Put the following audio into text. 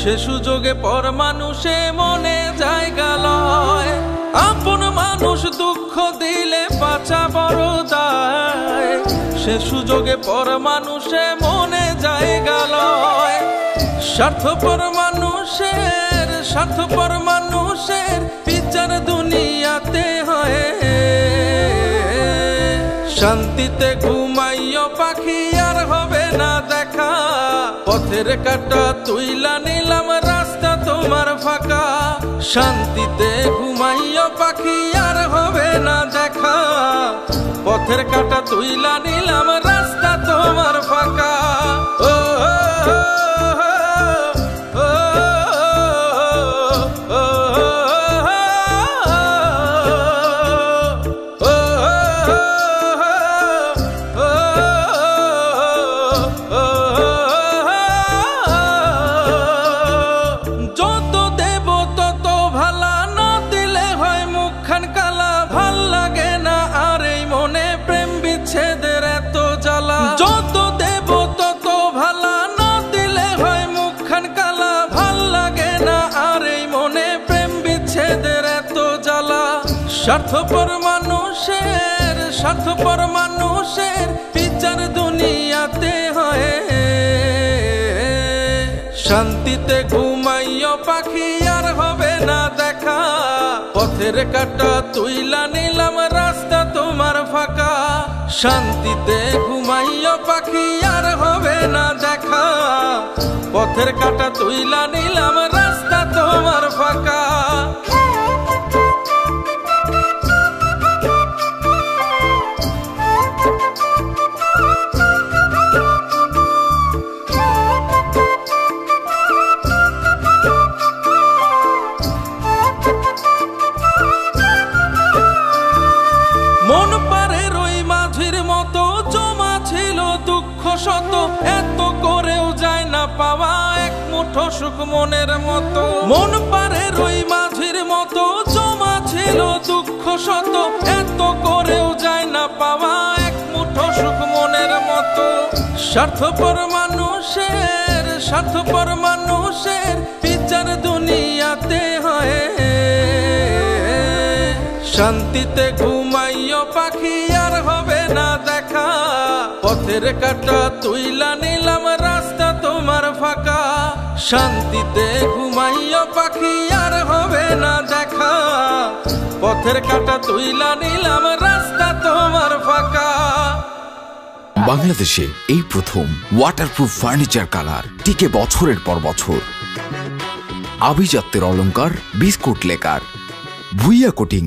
সে সুযোগে পর মানুষে মনে জায়গা লয়। আপন মানুষ দুঃখ দিলে বাঁচা বড় দায়। সে সুযোগে পর মানুষে মনে জায়গা লয়। স্বার্থপর মানুষের বিচার দুনিয়াতে হয়। শান্তিতে ঘুমাইও পাখি আর হবে না দেখা। পথের কাঁটা তুইলা নিলাম রাস্তা তোমার ফাঁকা। শান্তিতে ঘুমাইও পাখি আর হবে না দেখা। পথের কাঁটা তুইলা নিলাম রাস্তা তোমার ফাঁকা। ও স্বার্থপর মানুষের বিচার দুনিয়াতে হয়। শান্তিতে ঘুমাইও পাখি আর হবে না দেখা। পথের কাঁটা তুইলা নিলাম রাস্তা তোমার ফাঁকা। শান্তিতে ঘুমাইও পাখি আর হবে না দেখা। পথের কাঁটা তুইলা নিলাম রাস্তা তোমার ফাঁকা। মন পারের ওই মাঝির মতো জমা ছিল দুঃখ শত। এত করেও যায় না পাওয়া এক মুঠো সুখ মনের মতো। মন পারের ওই মাঝির মতো জমা ছিল দুঃখ শত। এত করেও যায় না পাওয়া এক মুঠো সুখ মনের মতো। স্বার্থপর মানুষের বিচার দুনিয়াতে হয়। শান্তিতে ঘুমাইও পাখি আর হবে না দেখা। পথের কাঁটা তুইলা নিলাম রাস্তা তোমার ফাঁকা। শান্তিতে ঘুমাইও পাখি আর হবে না দেখা। পথের কাঁটা তুইলা নিলাম রাস্তা তোমার ফাঁকা। বাংলাদেশে এই প্রথম ওয়াটারপ্রুফ ফার্নিচার কালার, টিকে বছরের পর বছর। আভিজাত্যের অলংকার বিস্কুট লেকার, ভুইয়া কোটিং।